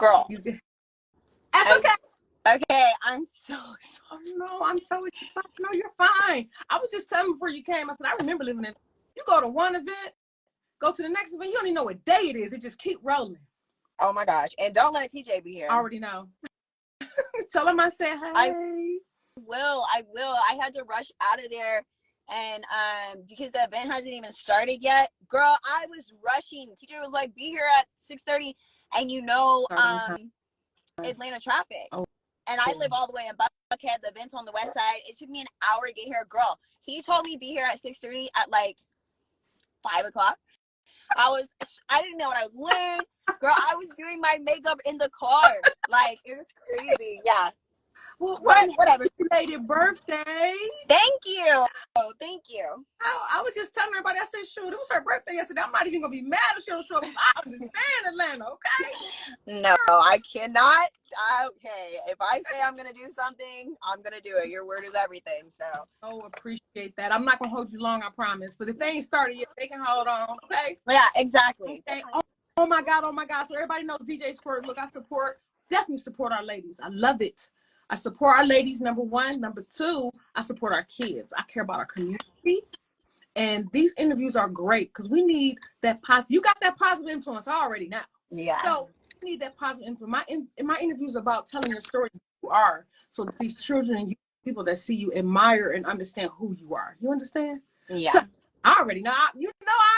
Girl. That's okay. Okay, I'm so sorry. No, I'm so excited. No, you're fine. I was just telling before you came, I said, I remember living in, you go to one event, go to the next event, you don't even know what day it is. It just keep rolling. Oh my gosh. And don't let TJ be here. I already know. Tell him I said, hey. I will. I had to rush out of there. And because the event hasn't even started yet. Girl, I was rushing. TJ was like, be here at 6:30. And Atlanta traffic. Oh. And I live all the way in Buckhead. The event's on the west side. It took me an hour to get here. Girl, he told me be here at 6:30 at like 5 o'clock. I didn't know what I was wearing. Girl, I was doing my makeup in the car. Like, it was crazy. Yeah. Well, whatever. Belated birthday. Thank you. Oh, thank you. I was just telling everybody, I said, shoot, it was her birthday yesterday. I'm not even going to be mad if she don't show up. I understand Atlanta, okay? No, I cannot. Okay, if I say I'm going to do something, I'm going to do it. Your word is everything, so. Oh, appreciate that. I'm not going to hold you long, I promise. But if they ain't started yet, they can hold on, okay? Yeah, exactly. Okay. Oh my God. So everybody knows DJ Squirt. Look, definitely support our ladies. I love it. I support our ladies, number one. Number two, I support our kids. I care about our community. And these interviews are great because we need that positive. You got that positive influence already now. Yeah. So we need that positive influence. My interviews about telling your story who you are. So these children and people that see you admire and understand who you are. You understand? Yeah. So I already know. I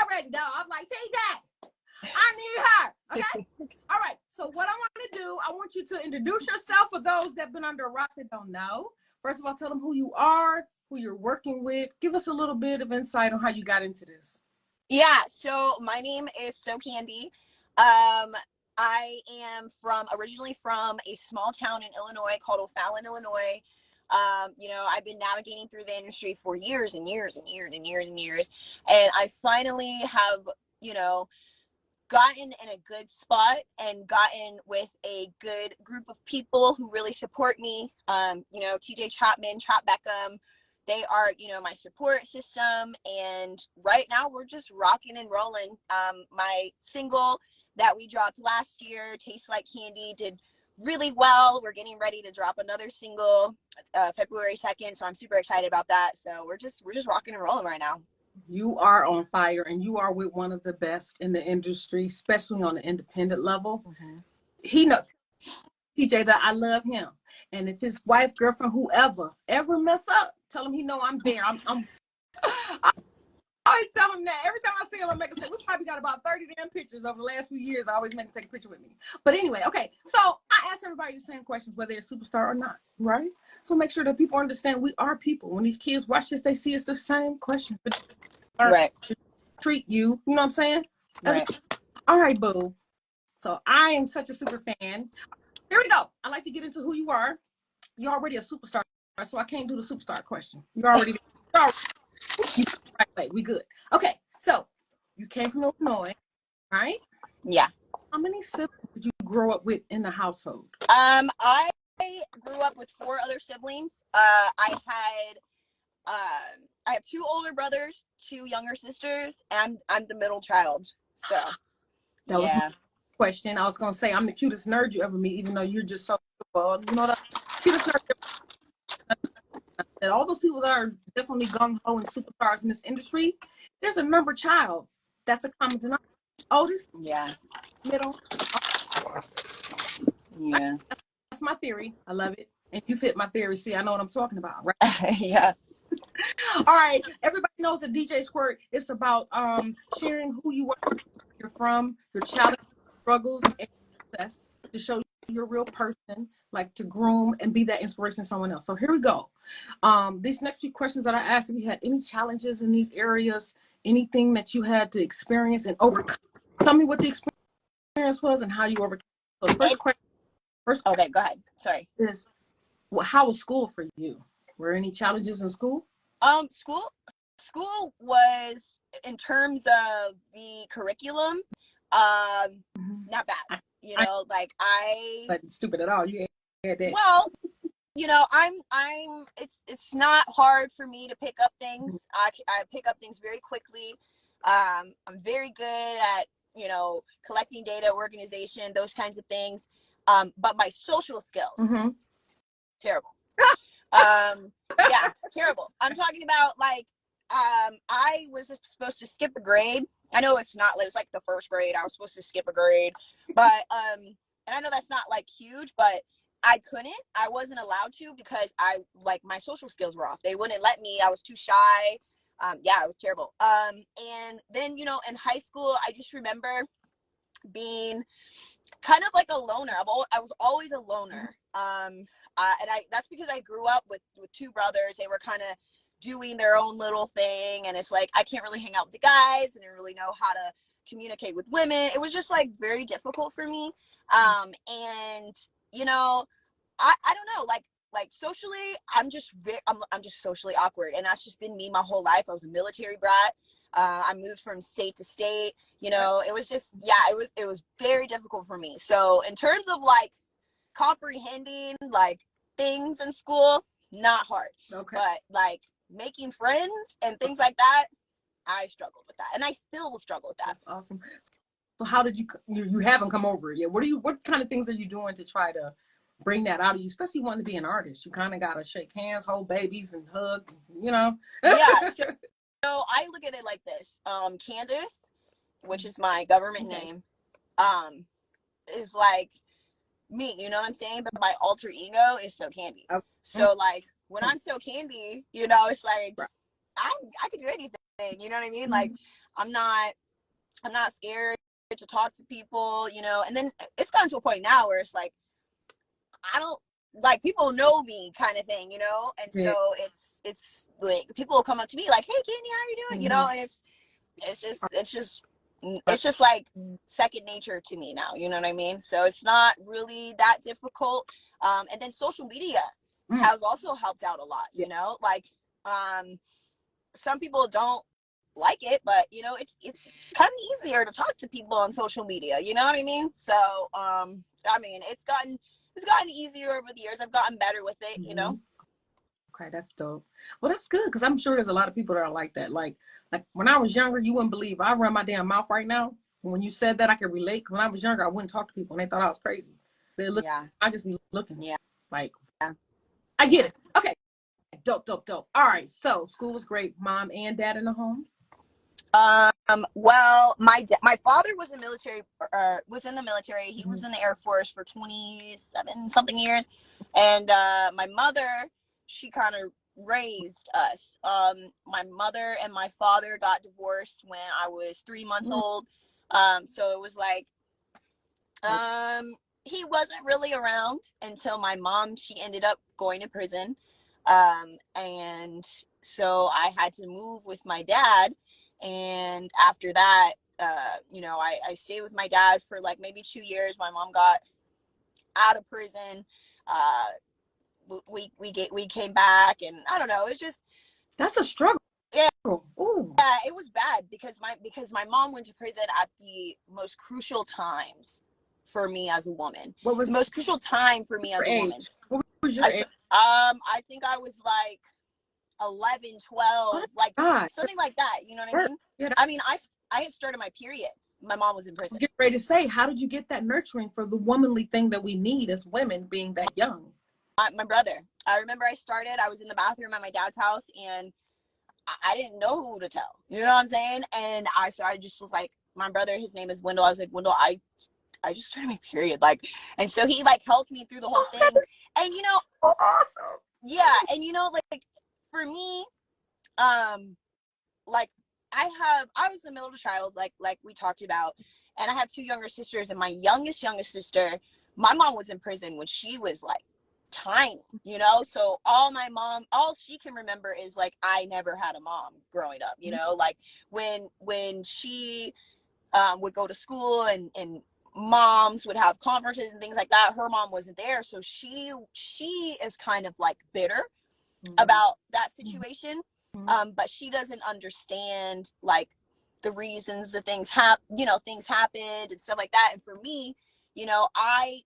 already know. I'm like, TJ, I need her. Okay. All right. So what I want to do, I want you to introduce yourself for those that have been under a rock that don't know. First of all, tell them who you are, who you're working with. Give us a little bit of insight on how you got into this. Yeah. So my name is So Candy. I am originally from a small town in Illinois called O'Fallon, Illinois. I've been navigating through the industry for years and years and years and years and years. And I finally have, gotten in a good spot and gotten with a good group of people who really support me. TJ Chapman, Chop Beckham, they are, my support system. And right now we're just rocking and rolling. My single that we dropped last year, Tastes Like Candy, did really well. We're getting ready to drop another single February 2nd. So I'm super excited about that. So we're just rocking and rolling right now. You are on fire, and you are with one of the best in the industry, especially on the independent level. Mm-hmm. He knows, TJ, that I love him. And if his wife, girlfriend, whoever ever mess up, tell him he know I'm there. I always tell him that. Every time I see him, I make him say, we probably got about 30 damn pictures over the last few years. I always make him take a picture with me. But anyway, okay. So I ask everybody the same questions, whether they're a superstar or not, right? So make sure that people understand we are people. When these kids watch this, they see it's the same question. Right. Treat you. You know what I'm saying? Right. All right, boo. So I am such a super fan. Here we go. I like to get into who you are. You're already a superstar, so I can't do the superstar question. You're already right way. We good. Okay. So you came from Illinois, right? Yeah. How many siblings did you grow up with in the household? I grew up with 4 other siblings. I have 2 older brothers, 2 younger sisters, and I'm the middle child. So that was my question. I was gonna say I'm the cutest nerd you ever meet, even though you're just so well, the cutest nerd. That all those people that are definitely gung-ho and superstars in this industry, there's a number child that's a common denominator. Oldest, middle. Yeah. That's my theory. I love it. And you fit my theory. See, I know what I'm talking about, right? Yeah. All right. Everybody knows that DJ Squirt is about sharing who you are, where you're from, your challenges, struggles, and success to show you're a real person, like to groom and be that inspiration to someone else. So here we go. These next few questions that I asked, if you had any challenges in these areas, anything that you had to experience and overcome, tell me what the experience was and how you overcame. So first question. Okay, go ahead. Sorry. Is how was school for you? Were any challenges in school? School was, in terms of the curriculum, not bad. But stupid at all. You had that. Well, it's not hard for me to pick up things. I pick up things very quickly. I'm very good at, collecting data, organization, those kinds of things. But my social skills, Mm-hmm. terrible. Yeah, terrible. I'm talking about like, I was supposed to skip a grade. I know it's not, it was like the first grade. I was supposed to skip a grade, but, and I know that's not like huge, but I couldn't, I wasn't allowed to because like my social skills were off. They wouldn't let me. I was too shy. Yeah, it was terrible. And then, you know, in high school, I just remember being kind of like a loner. I was always a loner. That's because I grew up with two brothers. They were kind of doing their own little thing, and it's like I can't really hang out with the guys, and I didn't really know how to communicate with women. It was just like very difficult for me. And you know, I don't know, like socially, I'm just socially awkward, and that's just been me my whole life. I was a military brat. I moved from state to state. You know, it was just, yeah, it was very difficult for me. So in terms of like comprehending like things in school, not hard. Okay. But like making friends and things like that, I struggled with that, and I still will struggle with that. That's awesome. So how did you haven't come over it yet? What kind of things are you doing to try to bring that out of you, especially wanting to be an artist? You kind of got to shake hands, hold babies, and hug, you know? Yeah. So I look at it like this. Candace, which is my government name, is like me, you know what I'm saying? But my alter ego is So Candy. Okay. So like when I'm So Candy, you know, it's like I could do anything, you know what I mean? Like I'm not scared to talk to people, you know. And then it's gotten to a point now where it's like I don't, like, people know me kind of thing, you know. And so it's like people will come up to me like, hey Candy, how are you doing? You know, and it's just like second nature to me now, you know what I mean? So it's not really that difficult. And then social media has also helped out a lot, you know. Like some people don't like it, but you know, it's kind of easier to talk to people on social media, you know what I mean? So I mean, it's gotten easier over the years. I've gotten better with it, you know. Okay, that's dope. Well, that's good, because I'm sure there's a lot of people that are like that. Like when I was younger, you wouldn't believe I run my damn mouth right now. When you said that, I could relate. When I was younger, I wouldn't talk to people, and they thought I was crazy. They look, I just be looking, like, I get it. Okay, dope. All right, so school was great. Mom and dad in the home. Well, my father was in the military. He was in the Air Force for 27 something years, and my mother, she kind of raised us. My mother and my father got divorced when I was 3 months old. So it was like, he wasn't really around until my mom, she ended up going to prison. And so I had to move with my dad. And after that, you know, I stayed with my dad for like maybe 2 years. My mom got out of prison. We came back, and I don't know. It's just, that's a struggle. Yeah. Ooh. Yeah, it was bad because my mom went to prison at the most crucial times for me as a woman. What was the most crucial time for me as a woman? What was your age? I think I was like 11, 12, like something like that. You know what I mean? Yeah. I mean, I had started my period. My mom was in prison. I was getting ready to say, how did you get that nurturing for the womanly thing that we need as women, being that young? My brother. I remember I was in the bathroom at my dad's house, and I didn't know who to tell. You know what I'm saying? And I just was like, my brother, his name is Wendell. I was like, Wendell, I just started my period. Like, and so he like helped me through the whole thing. And you know, awesome. Yeah, and you know, like for me, like I was the middle child, like we talked about, and I have two younger sisters, and my youngest sister, my mom was in prison when she was like tiny, you know. So all she can remember is like I never had a mom growing up, you know. Like when she would go to school and moms would have conferences and things like that, her mom wasn't there, so she is kind of like bitter about that situation. But she doesn't understand like the reasons that things happened and stuff like that. And for me, you know, I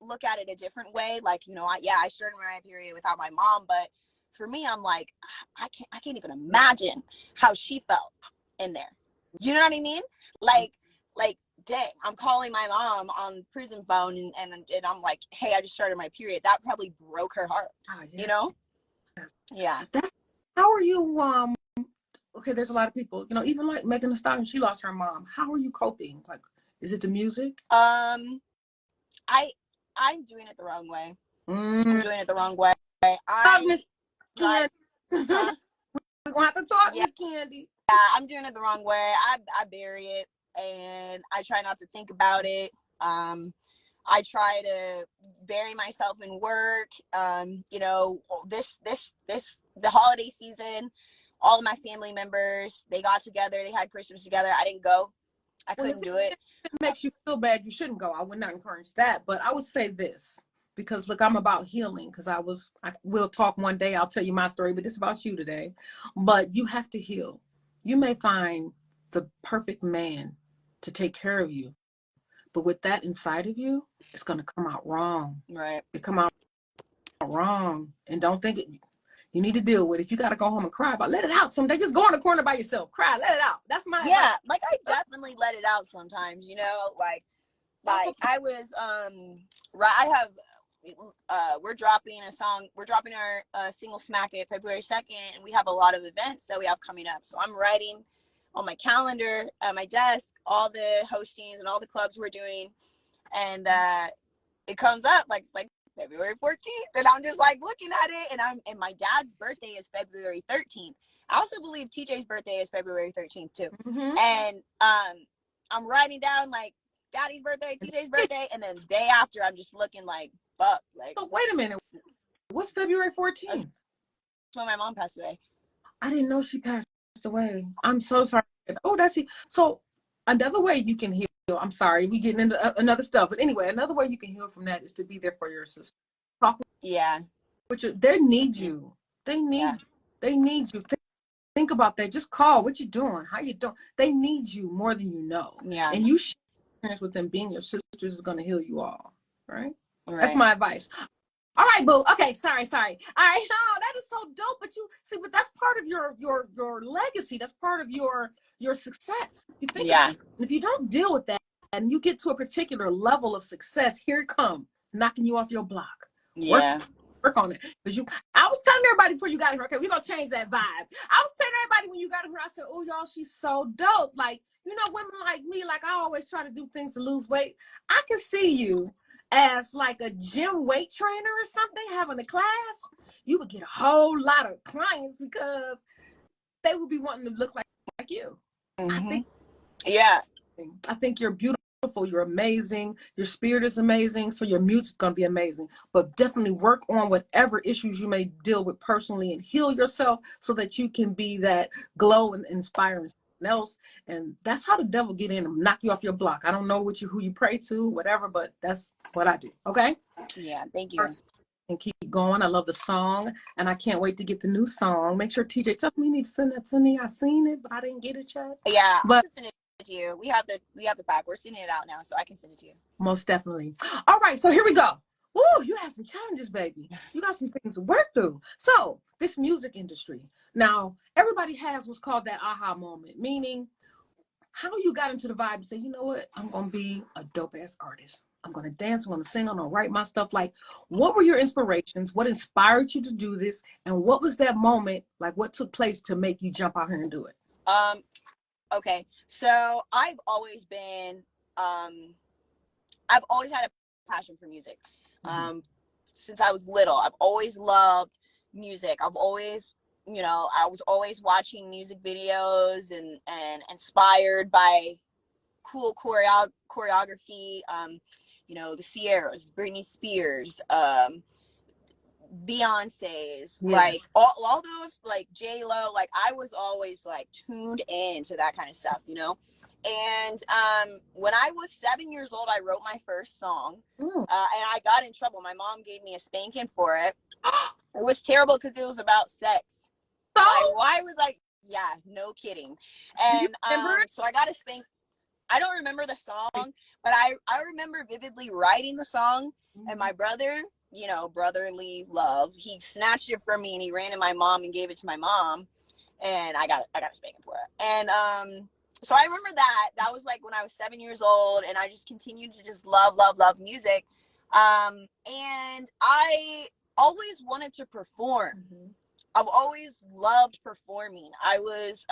look at it a different way. Like, you know, I started my period without my mom, but for me, I'm like, I can't even imagine how she felt in there. You know what I mean? Like dang, I'm calling my mom on prison phone and I'm like, hey, I just started my period. That probably broke her heart. Yeah. You know? Yeah. How are you, okay, there's a lot of people, you know, even like Megan Thee Stallion, she lost her mom. How are you coping? Like, is it the music? I'm doing it the wrong way. I'm doing it the wrong way. Miss Candy. Huh? We're gonna have to talk, Yeah. Miss Candy. Yeah, I'm doing it the wrong way. I bury it and I try not to think about it. I try to bury myself in work. You know, the holiday season, all of my family members, they got together, they had Christmas together. I didn't go. I couldn't do it. If it makes you feel bad, you shouldn't go. I would not encourage that. But I would say this, because look, I'm about healing, because we'll talk one day, I'll tell you my story, but it's about you today. But you have to heal. You may find the perfect man to take care of you, but with that inside of you, it's going to come out wrong. Right. It come out wrong. And don't think it, you need to deal with it. If you got to go home and cry about, let it out someday. Just go in the corner by yourself, cry, let it out. That's my advice. Like I definitely let it out sometimes, you know, like I was I have we're dropping our single Smack It February 2nd, and we have a lot of events that we have coming up. So I'm writing on my calendar at my desk all the hostings and all the clubs we're doing, and it comes up like it's like February 14th, and I'm just like looking at it, and my dad's birthday is February 13th. I also believe TJ's birthday is February 13th too. And I'm writing down like Daddy's birthday, TJ's birthday, and then the day after I'm just looking like fuck. Like, so wait a minute, what's February 14th? That's when my mom passed away. I didn't know she passed away. I'm so sorry. Oh, that's it. So another way you can heal, I'm sorry, we getting into another stuff, but anyway, another way you can heal from that is to be there for your sister. Talk with they need you. They need you. Think about that. Just call. What you doing? How you doing? They need you more than you know. Yeah. And you share with them being your sisters is going to heal you all. Right? That's my advice. All right, boo. Okay, sorry. All right, no, that is so dope. But you see, but that's part of your legacy. That's part of your success. You think about it. And if you don't deal with that and you get to a particular level of success, here it comes, knocking you off your block. Work on it. Because I was telling everybody before you got here, okay, we're gonna change that vibe. I was telling everybody when you got here, I said, oh y'all, she's so dope. Like, you know, women like me, like I always try to do things to lose weight. I can see you as like a gym weight trainer or something, having a class. You would get a whole lot of clients because they would be wanting to look like you. I think you're beautiful. You're amazing. Your spirit is amazing. So your music's going to be amazing. But definitely work on whatever issues you may deal with personally and heal yourself so that you can be that glow and inspiring someone else. And that's how the devil get in and knock you off your block. I don't know who you pray to, whatever, but that's what I do. Okay? Yeah, thank you. And keep going. I love the song, and I can't wait to get the new song. Make sure TJ told me you need to send that to me. I seen it, but I didn't get it yet. Yeah, but I can send it to you. We have the pack. We're sending it out now, so I can send it to you. Most definitely. All right, so here we go. Ooh, you had some challenges, baby. You got some things to work through. So this music industry. Now, everybody has what's called that aha moment, meaning how you got into the vibe and say, you know what, I'm going to be a dope ass artist. I'm going to dance, I'm going to sing, I'm going to write my stuff. Like, what were your inspirations? What inspired you to do this? And what was that moment, like what took place to make you jump out here and do it? Okay, so I've always had a passion for music. Since I was little, I've always loved music. I've always, I was always watching music videos and inspired by cool choreography. The Sierras, Britney Spears, Beyonce's, like all those, like J-Lo, like I was always like tuned in to that kind of stuff, And when I was 7 years old, I wrote my first song, and I got in trouble. My mom gave me a spanking for it. It was terrible because it was about sex. I was like, yeah, no kidding. And so I got a spank. I don't remember the song, but I remember vividly writing the song, and my brother, brotherly love, he snatched it from me and he ran to my mom and gave it to my mom, and I got a spanking for it. And so I remember that was like when I was 7 years old, and I just continued to just love music. And I always wanted to perform. I've always loved performing. I was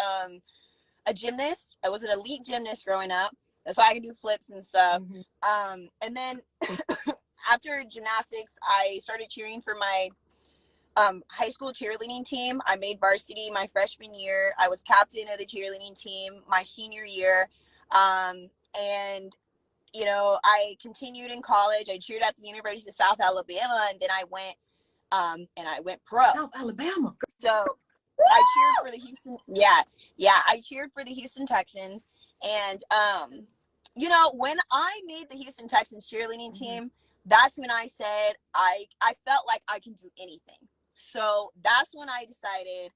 a gymnast. I was an elite gymnast growing up. That's why I could do flips and stuff. And then after gymnastics, I started cheering for my high school cheerleading team. I made varsity my freshman year. I was captain of the cheerleading team my senior year. And, you know, I continued in college. I cheered at the University of South Alabama, and then I went pro. South Alabama. So I cheered for the Houston. Yeah. I cheered for the Houston Texans. And, you know, when I made the Houston Texans cheerleading team, that's when I said I felt like I can do anything. So that's when I decided,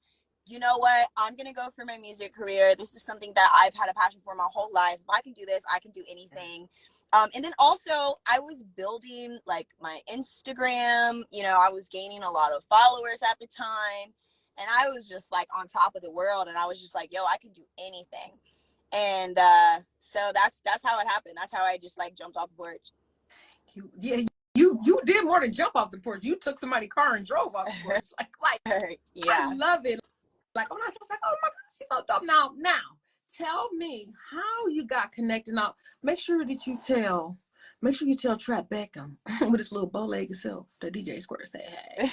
you know what, I'm going to go for my music career. This is something that I've had a passion for my whole life. If I can do this, I can do anything. And then also I was building like my Instagram, you know, I was gaining a lot of followers at the time, and I was just like on top of the world. And I was just like, yo, I can do anything. And so that's how it happened. That's how I just like jumped off the porch. You did more than jump off the porch. You took somebody's car and drove off the porch. Like yeah. I love it. Like when I was like, oh my God, she's so dope. Now, tell me how you got connected. Now, make sure you tell Trap Beckham with his little bow-legged self that DJ SQUIRT said, hey.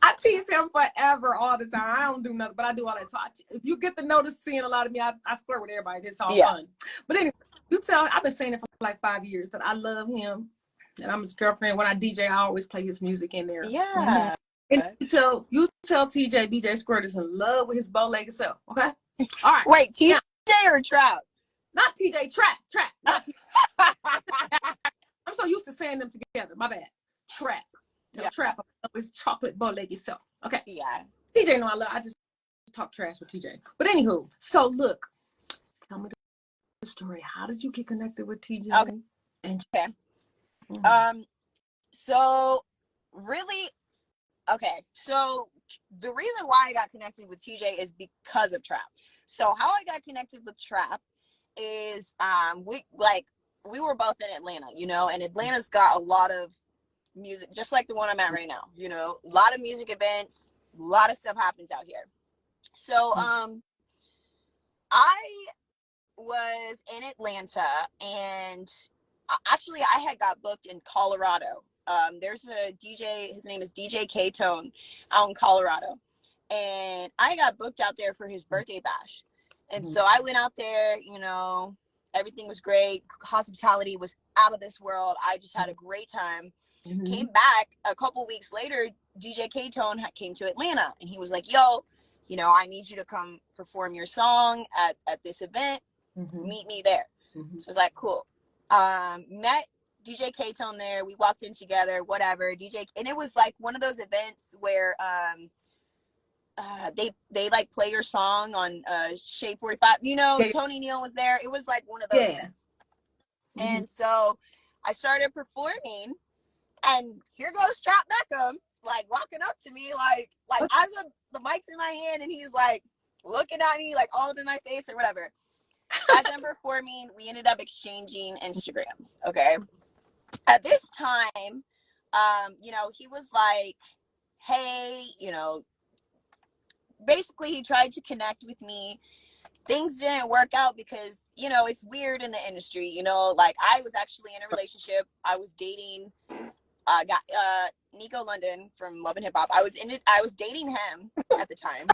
I tease him forever, all the time. I don't do nothing, but I do all that talk. If you get the notice seeing a lot of me, I flirt with everybody. It's all fun. But anyway, I've been saying it for like 5 years that I love him and I'm his girlfriend. When I DJ, I always play his music in there. Yeah. And you tell TJ DJ SQUIRT is in love with his bow-legged self. Okay. All right. Wait, TJ or Trap? Not TJ. Trap. Not TJ. I'm so used to saying them together. My bad. Trap. Trap of his chocolate bow-legged self. Okay. Yeah. TJ, no, I just talk trash with TJ. But anywho, so look, tell me the story. How did you get connected with TJ? Okay. So really, okay. So the reason why I got connected with TJ is because of Trap. So how I got connected with Trap is we were both in Atlanta, you know, and Atlanta's got a lot of music, just like the one I'm at right now, you know, a lot of music events, a lot of stuff happens out here. So I was in Atlanta, and actually I had got booked in Colorado. There's a DJ, his name is DJ K-Tone out in Colorado, and I got booked out there for his birthday bash. And so I went out there, you know, everything was great. Hospitality was out of this world. I just had a great time. Came back a couple weeks later, DJ K-Tone came to Atlanta, and he was like, yo, you know, I need you to come perform your song at this event. Meet me there. So I was like, cool. Met DJ K-Tone there. We walked in together, whatever. And it was like one of those events where they like play your song on Shade 45. You know, Tony Neal was there. It was like one of those events. And so I started performing, and here goes Trap Beckham, like walking up to me, like as the mic's in my hand, and he's like looking at me, like all up in my face or whatever. As I'm performing, we ended up exchanging Instagrams. Okay. At this time, you know, he was like, hey, you know, basically he tried to connect with me. Things didn't work out because, you know, it's weird in the industry, you know, like I was actually in a relationship. I was dating got Nico London from Love and Hip Hop. I was dating him at the time.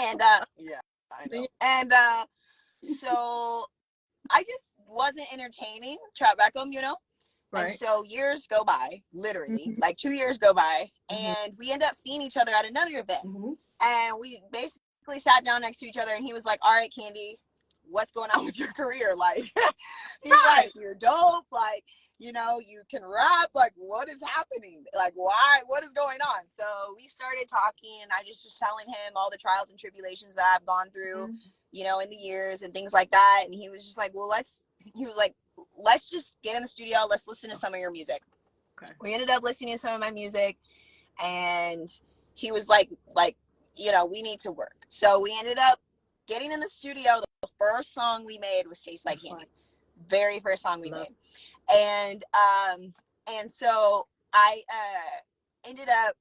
And yeah, I know. And so I just wasn't entertaining Trap Beckham, you know. Right. And so years go by, literally, like 2 years go by, and we end up seeing each other at another event. And we basically sat down next to each other, and he was like, all right, Candy, what's going on with your career? Like, he's like, you're dope. Like, you know, you can rap. Like, what is happening? Like, why? What is going on? So we started talking, and I just was telling him all the trials and tribulations that I've gone through, you know, in the years and things like that. And he was just like, well, let's just get in the studio. Let's listen to some of your music. Okay. We ended up listening to some of my music, and he was like, you know, we need to work. So we ended up getting in the studio, the first song we made was Taste Like Candy. Very first song we made. And so I ended up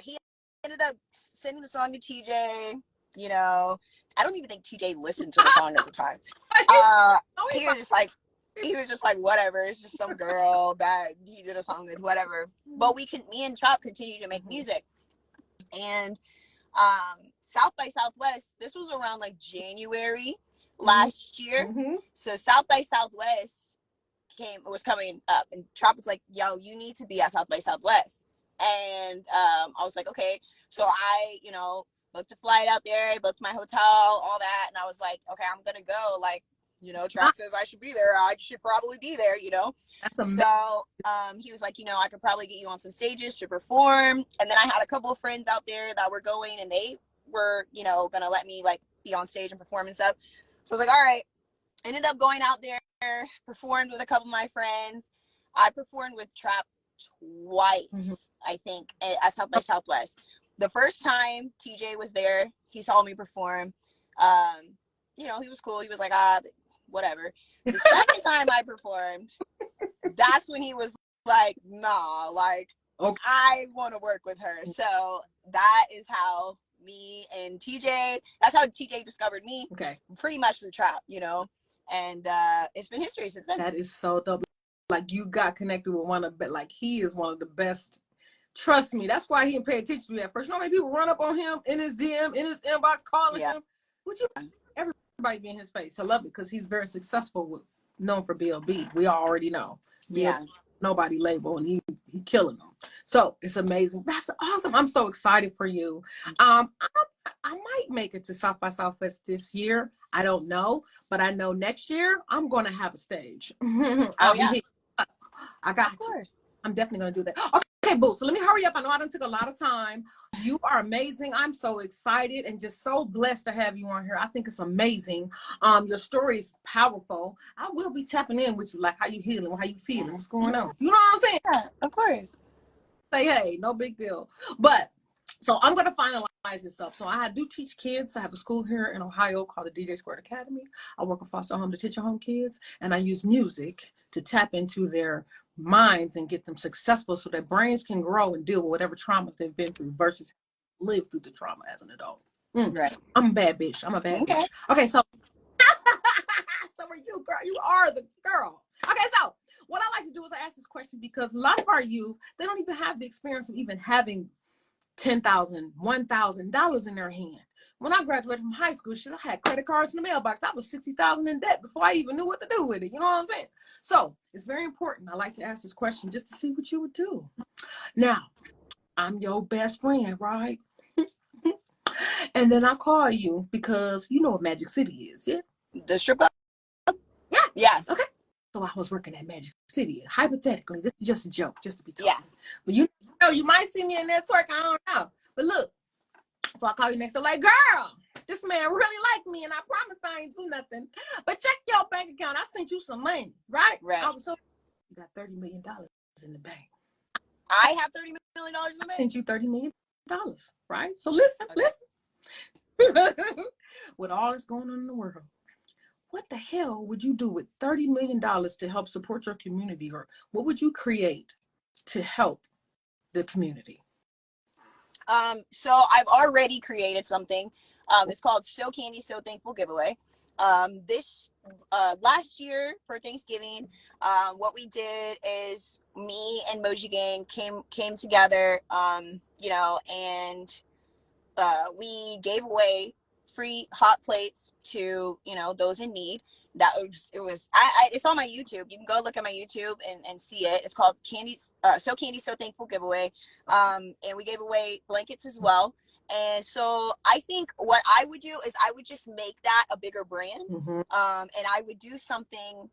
he ended up sending the song to TJ. You know, I don't even think TJ listened to the song at the time. He was just like, whatever, it's just some girl that he did a song with, whatever. But me and Chop continued to make music. And South by Southwest, this was around like January last year. So South by Southwest was coming up, and Chop was like, yo, you need to be at South by Southwest. And I was like, okay. So I, you know, booked a flight out there, booked my hotel, all that. And I was like, okay, I'm going to go. Like, you know, Chop says I should be there. I should probably be there, you know. That's amazing. So he was like, you know, I could probably get you on some stages to perform. And then I had a couple of friends out there that were going, and they were, you know, going to let me like be on stage and perform and stuff. So I was like, all right. Ended up going out there, performed with a couple of my friends. I performed with Trap twice, I think, at South by Southwest. The first time TJ was there, he saw me perform. You know, he was cool. He was like, whatever. The second time I performed, that's when he was like, nah, like, okay, I want to work with her. So that is how me and TJ, that's how TJ discovered me. Okay. Pretty much the Trap, you know, and it's been history since then. That is so dope. Like, you got connected with he is one of the best. Trust me, that's why he didn't pay attention to you at first. You know how many people run up on him in his DM, in his inbox, calling him? Everybody be in his face. I love it because he's very successful, known for BLB. We already know. Yeah. Nobody label, and he killing them. So it's amazing. That's awesome. I'm so excited for you. I might make it to South by Southwest this year. I don't know, but I know next year I'm going to have a stage. I got you. I'm definitely going to do that. Okay, boo. So let me hurry up. I know I done took a lot of time. You are amazing. I'm so excited and just so blessed to have you on here. I think it's amazing. Your story is powerful. I will be tapping in with you, like how you healing, how you feeling, what's going on. You know what I'm saying? Yeah, of course. Say hey, no big deal. But so I'm going to finalize this up. So I do teach kids. I have a school here in Ohio called the DJ SQUIRT Academy. I work with foster home detention home kids, and I use music to tap into their minds and get them successful so their brains can grow and deal with whatever traumas they've been through versus live through the trauma as an adult. Right. I'm a bad bitch. I'm a bad bitch. Okay, so so are you, girl. You are the girl. Okay, so what I like to do is I ask this question because a lot of our youth, they don't even have the experience of even having $10,000, $1,000 in their hand. When I graduated from high school, shit, I had credit cards in the mailbox. I was $60,000 in debt before I even knew what to do with it. You know what I'm saying? So it's very important. I like to ask this question just to see what you would do. Now, I'm your best friend, right? And then I call you because you know what Magic City is, yeah? The strip club? Yeah. Okay. So I was working at Magic City. Hypothetically, this is just a joke, just to be talking. Yeah. But you know, you might see me in that twerk. I don't know. But look, so I call you next door like, girl, this man really like me, and I promise I ain't do nothing. But check your bank account. I sent you some money, right? Right. I was so, you got $30 million in the bank. I have $30 million in the bank? I sent you $30 million, right? So listen, listen. With all that's going on in the world, what the hell would you do with $30 million to help support your community? Or what would you create to help the community? So I've already created something. It's called So Candy, So Thankful giveaway. This last year for Thanksgiving, what we did is me and Moji Gang came together, you know, and we gave away free hot plates to, you know, those in need. It's on my YouTube. You can go look at my YouTube and see it. It's called So Candy, So Thankful giveaway. And we gave away blankets as well. And so I think what I would do is I would just make that a bigger brand. And I would do something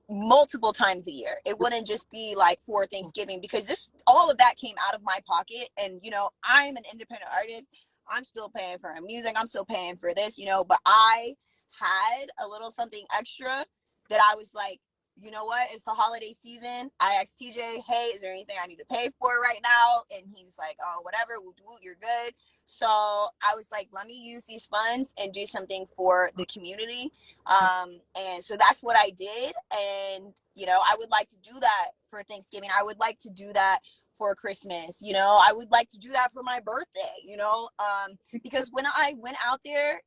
multiple times a year. It wouldn't just be like for Thanksgiving, because all of that came out of my pocket. And, you know, I'm an independent artist. I'm still paying for my music. I'm still paying for this, you know, but I had a little something extra that I was like, you know what? It's the holiday season. I asked TJ, hey, is there anything I need to pay for right now? And he's like, oh, whatever, you're good. So I was like, let me use these funds and do something for the community. And so that's what I did. And, you know, I would like to do that for Thanksgiving. I would like to do that for Christmas. You know, I would like to do that for my birthday, you know, because when I went out there,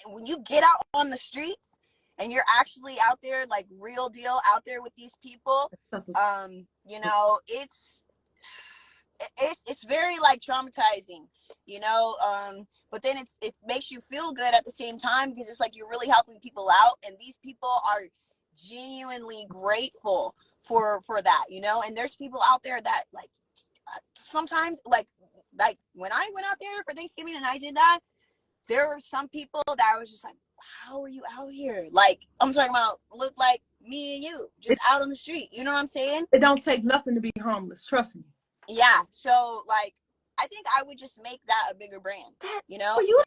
when you get out on the streets and you're actually out there, like real deal out there with these people, you know, it's very like traumatizing, you know, but then it makes you feel good at the same time, because it's like you're really helping people out, and these people are genuinely grateful for that, you know. And there's people out there that like sometimes like when I went out there for Thanksgiving and I did that, there were some people that was just like, how are you out here? Like, I'm talking about look like me and you just out on the street, you know what I'm saying? It don't take nothing to be homeless, trust me. Yeah, so like I think I would just make that a bigger brand, you know. For you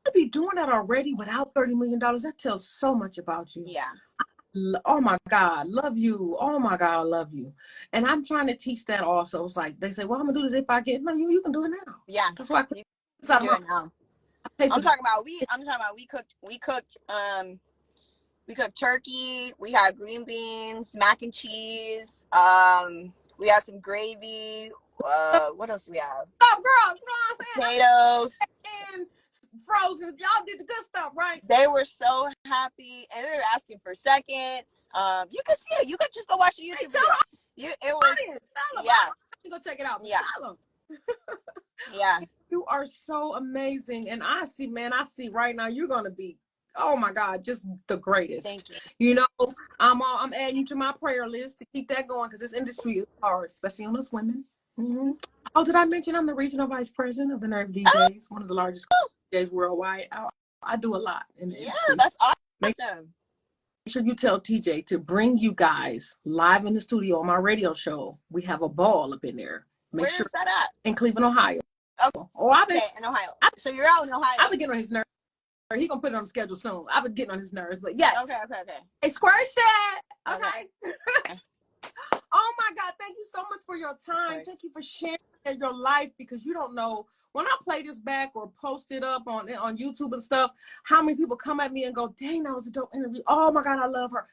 to be doing that already without $30 million, that tells so much about you. Yeah. Oh my God, love you. Oh my God, I love you. And I'm trying to teach that also. It's like they say, well, I'm gonna do this if I get, no, you can do it now. Yeah, that's why I could do it now. I'm talking about we cooked turkey, we had green beans, mac and cheese, we had some gravy, what else do we have? Oh girl, you know what I'm saying? Potatoes and frozen. Y'all did the good stuff, right? They were so happy, and they were asking for seconds. You can see it. You could just go watch the YouTube video. It was, yeah. You go check it out. Yeah. Yeah. You are so amazing, and I see right now you're gonna be, oh my God, just the greatest. Thank you. You know, I'm adding you to my prayer list to keep that going, because this industry is hard, especially on us women. Mm-hmm. Oh, did I mention I'm the regional vice president of the nervedjs, one of the largest DJs worldwide? I do a lot in the industry. That's awesome. Make sure you tell TJ to bring you guys live in the studio on my radio show. We have a ball up in there. Where is that at? In Cleveland, Ohio. Okay. Oh, in Ohio. So you're out in Ohio. I've been getting on his nerves. He gonna put it on the schedule soon. I've been getting on his nerves, but yes. Okay. Hey, Squirt said. Okay. Oh my God, thank you so much for your time. Thank you for sharing your life, because you don't know, when I play this back or post it up on YouTube and stuff, how many people come at me and go, dang, that was a dope interview. Oh my God, I love her.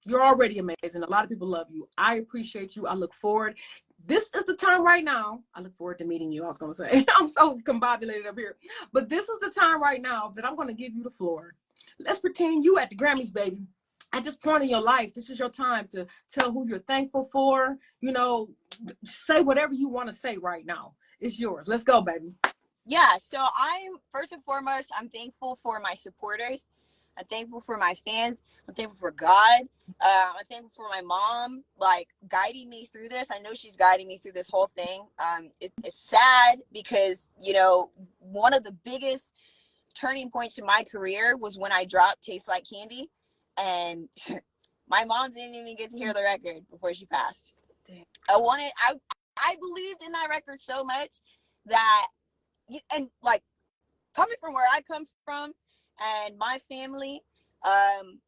You're already amazing. A lot of people love you. I appreciate you. I look forward. This is the time right now. I look forward to meeting you. I was going to say, I'm so combobulated up here. But this is the time right now that I'm going to give you the floor. Let's pretend you at the Grammys, baby. At this point in your life, this is your time to tell who you're thankful for. You know, say whatever you want to say right now. It's yours. Let's go, baby. Yeah. So first and foremost, I'm thankful for my supporters. I'm thankful for my fans. I'm thankful for God. I'm thankful for my mom, like guiding me through this. I know she's guiding me through this whole thing. It's sad because, you know, one of the biggest turning points in my career was when I dropped Taste Like Candy, and my mom didn't even get to hear the record before she passed. Damn. I believed in that record so much that, and like coming from where I come from and my family,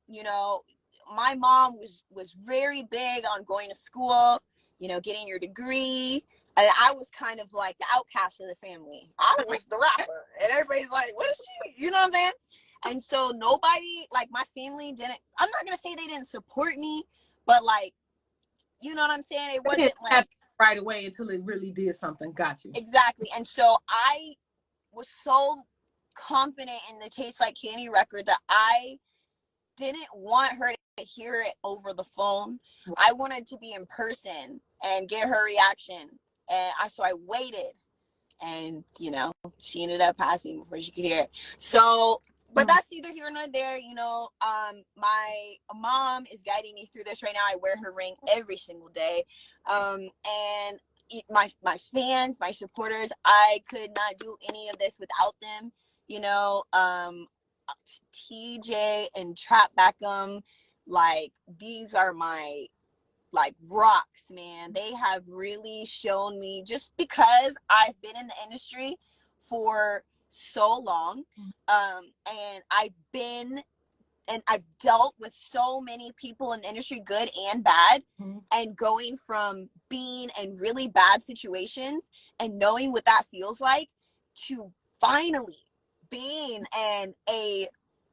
you know, my mom was very big on going to school, you know, getting your degree. And I was kind of like the outcast of the family. I was the rapper. And everybody's like, what is she? You know what I'm saying? And so nobody, like my family didn't, I'm not going to say they didn't support me, but like, you know what I'm saying? It wasn't like right away until it really did something. Got you. Exactly. And so I was so confident in the Taste Like Candy record that I didn't want her to hear it over the phone. I wanted to be in person and get her reaction. And so I waited, and, you know, she ended up passing before she could hear it. So, but that's either here nor there. You know, my mom is guiding me through this right now. I wear her ring every single day. And my fans, my supporters, I could not do any of this without them. You know, TJ and Trap Beckham, like, these are my like rocks, man. They have really shown me, just because I've been in the industry for so long, and I've been I've dealt with so many people in the industry, good and bad, and going from being in really bad situations and knowing what that feels like to finally being in a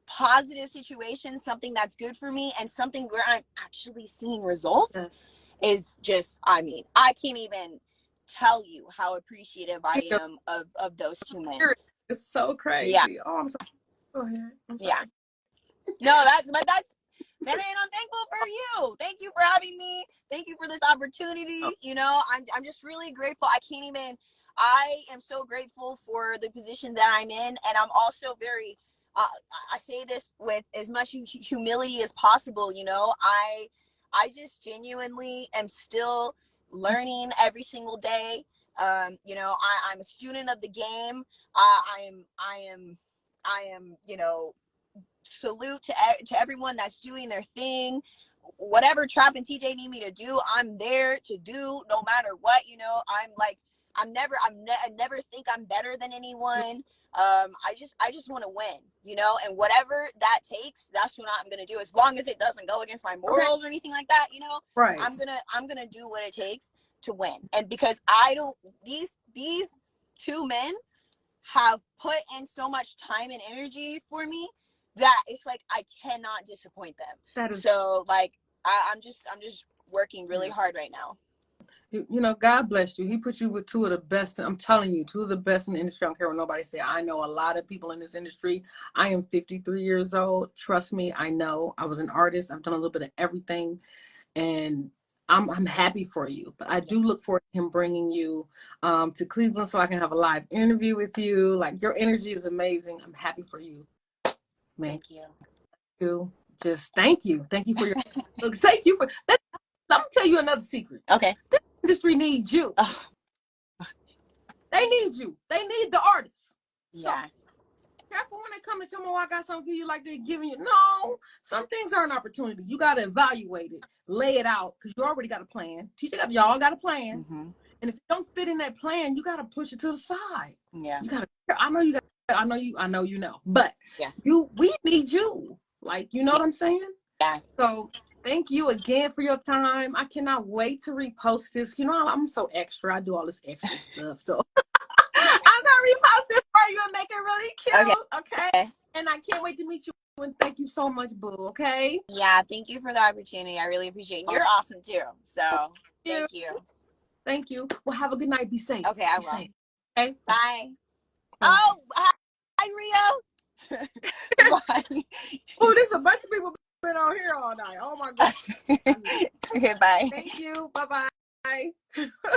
positive situation, something that's good for me and something where I'm actually seeing results is just, I mean, I can't even tell you how appreciative I am of those two men. It's so crazy. Yeah. Oh, I'm sorry. Go ahead. I'm sorry. Yeah. No, that ain't unthankful for you. Thank you for having me. Thank you for this opportunity. You know, I'm just really grateful. I am so grateful for the position that I'm in, and I'm also very I say this with as much humility as possible. You know, I just genuinely am still learning every single day. You know, I'm a student of the game. I am, you know, salute to everyone that's doing their thing. Whatever Trap and TJ need me to do, I'm there to do, no matter what. You know, I never think I'm better than anyone. I just want to win, you know, and whatever that takes, that's what I'm gonna do, as long as it doesn't go against my morals or anything like that, you know. Right. I'm gonna do what it takes to win. And because these two men have put in so much time and energy for me that it's like I cannot disappoint them. So like I'm just working really hard right now. You know, God bless you. He put you with two of the best. I'm telling you, two of the best in the industry. I don't care what nobody say. I know a lot of people in this industry. I am 53 years old. Trust me, I know. I was an artist. I've done a little bit of everything, and I'm happy for you. But I do look forward to him bringing you to Cleveland so I can have a live interview with you. Like, your energy is amazing. I'm happy for you, man. Thank you. Just thank you. Thank you for your. Thank you for that. I'm gonna tell you another secret. Okay. This industry needs you. They need you. They need the artists. Yeah. So, careful when they come to tell me, oh, I got something for you, like they're giving you. No, some things are an opportunity. You got to evaluate it, lay it out, because you already got a plan. Y'all got a plan. And if you don't fit in that plan, you got to push it to the side. Yeah. You got to. I know you got. I know you know. But yeah, we need you. Like, you know what I'm saying? Yeah. So thank you again for your time. I cannot wait to repost this. You know, I'm so extra. I do all this extra stuff. So I'm gonna repost it for you and make it really cute. Okay. And I can't wait to meet you. And thank you so much, boo. Okay. Yeah. Thank you for the opportunity. I really appreciate it. You're awesome too. So thank you. Thank you. Well, have a good night. Be safe. Okay, I will. Safe. Okay. Bye. Oh, hi, Rio. Bye. Oh, there's a bunch of people been on here all night. Oh my God. Okay, bye. Thank you. Bye bye.